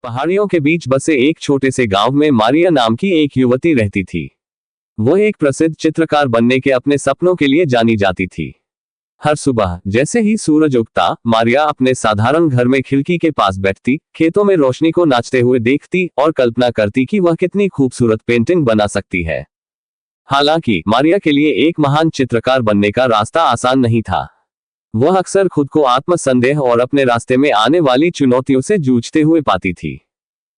पहाड़ियों के बीच बसे एक छोटे से गांव में मारिया नाम की एक युवती रहती थी। वो एक प्रसिद्ध चित्रकार बनने के अपने सपनों के लिए जानी जाती थी। हर सुबह जैसे ही सूरज उगता, मारिया अपने साधारण घर में खिड़की के पास बैठती, खेतों में रोशनी को नाचते हुए देखती और कल्पना करती कि वह कितनी खूबसूरत पेंटिंग बना सकती है। हालांकि मारिया के लिए एक महान चित्रकार बनने का रास्ता आसान नहीं था। वह अक्सर खुद को आत्मसंदेह और अपने रास्ते में आने वाली चुनौतियों से जूझते हुए पाती थी।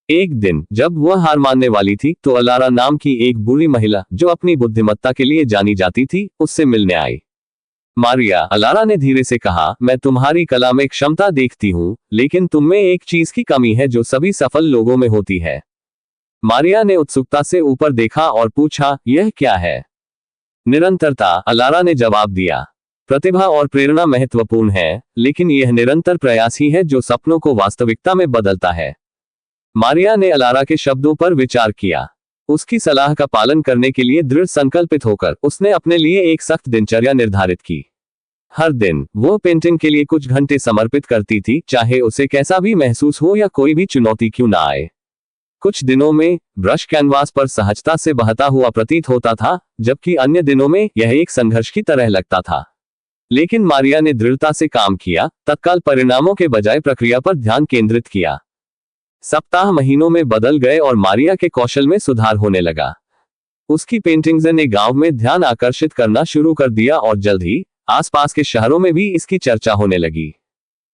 एक दिन जब वह हार मानने वाली थी तो अलारा नाम की एक बुरी महिला, जो अपनी बुद्धिमत्ता के लिए जानी जाती थी, उससे मिलने आई। मारिया, अलारा ने धीरे से कहा, मैं तुम्हारी कला में क्षमता देखती हूँ, लेकिन तुम में एक चीज की कमी है जो सभी सफल लोगों में होती है। मारिया ने उत्सुकता से ऊपर देखा और पूछा, यह क्या है? निरंतरता, अलारा ने जवाब दिया। प्रतिभा और प्रेरणा महत्वपूर्ण है, लेकिन यह निरंतर प्रयास ही है जो सपनों को वास्तविकता में बदलता है। मारिया ने अलारा के शब्दों पर विचार किया। उसकी सलाह का पालन करने के लिए दृढ़ संकल्पित होकर उसने अपने लिए एक सख्त दिनचर्या निर्धारित की। हर दिन वो पेंटिंग के लिए कुछ घंटे समर्पित करती थी, चाहे उसे कैसा भी महसूस हो या कोई भी चुनौती क्यों ना आए। कुछ दिनों में ब्रश कैनवास पर सहजता से बहता हुआ प्रतीत होता था, जबकि अन्य दिनों में यह एक संघर्ष की तरह लगता था। लेकिन मारिया ने दृढ़ता से काम किया, तत्काल परिणामों के बजाय प्रक्रिया पर ध्यान केंद्रित किया। सप्ताह महीनों में बदल गए और मारिया के कौशल में सुधार होने लगा। उसकी पेंटिंग्स ने गांव में ध्यान आकर्षित करना शुरू कर दिया और जल्द ही आसपास के शहरों में भी इसकी चर्चा होने लगी।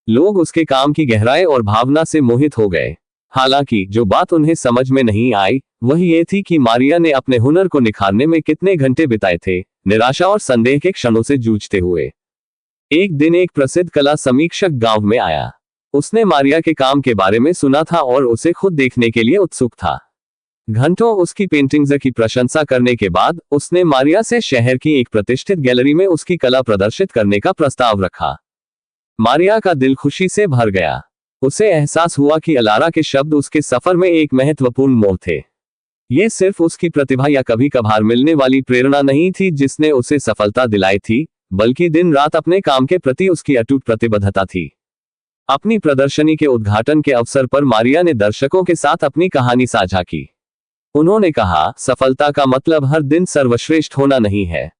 लोग उसके काम की गहराई और भावना से मोहित हो गए। हालांकि जो बात उन्हें समझ में नहीं आई वह ये थी कि मारिया ने अपने हुनर को निखारने में कितने घंटे बिताए थे, निराशा और संदेह के क्षणों से जूझते हुए। एक दिन एक प्रसिद्ध कला समीक्षक गांव में आया। उसने मारिया के काम के बारे में सुना था और उसे खुद देखने के लिए उत्सुक था। घंटों उसकी पेंटिंग्स की प्रशंसा करने के बाद उसने मारिया से शहर की एक प्रतिष्ठित गैलरी में उसकी कला प्रदर्शित करने का प्रस्ताव रखा। मारिया का दिल खुशी से भर गया। उसे एहसास हुआ कि अलारा के शब्द उसके सफर में एक महत्वपूर्ण मोड़ थे। ये सिर्फ उसकी प्रतिभा या कभी कभार मिलने वाली प्रेरणा नहीं थी जिसने उसे सफलता दिलाई थी, बल्कि दिन रात अपने काम के प्रति उसकी अटूट प्रतिबद्धता थी। अपनी प्रदर्शनी के उद्घाटन के अवसर पर मारिया ने दर्शकों के साथ अपनी कहानी साझा की। उन्होंने कहा, सफलता का मतलब हर दिन सर्वश्रेष्ठ होना नहीं है।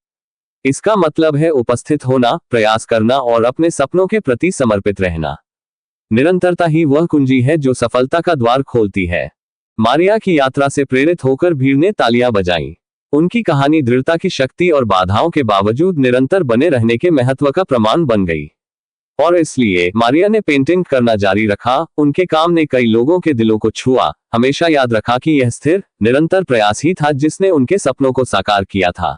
इसका मतलब है उपस्थित होना, प्रयास करना और अपने सपनों के प्रति समर्पित रहना। निरंतरता ही वह कुंजी है जो सफलता का द्वार खोलती है। मारिया की यात्रा से प्रेरित होकर भीड़ ने तालियां बजाईं। उनकी कहानी दृढ़ता की शक्ति और बाधाओं के बावजूद निरंतर बने रहने के महत्व का प्रमाण बन गई। और इसलिए मारिया ने पेंटिंग करना जारी रखा। उनके काम ने कई लोगों के दिलों को छुआ, हमेशा याद रखा कि यह स्थिर, निरंतर प्रयास ही था जिसने उनके सपनों को साकार किया था।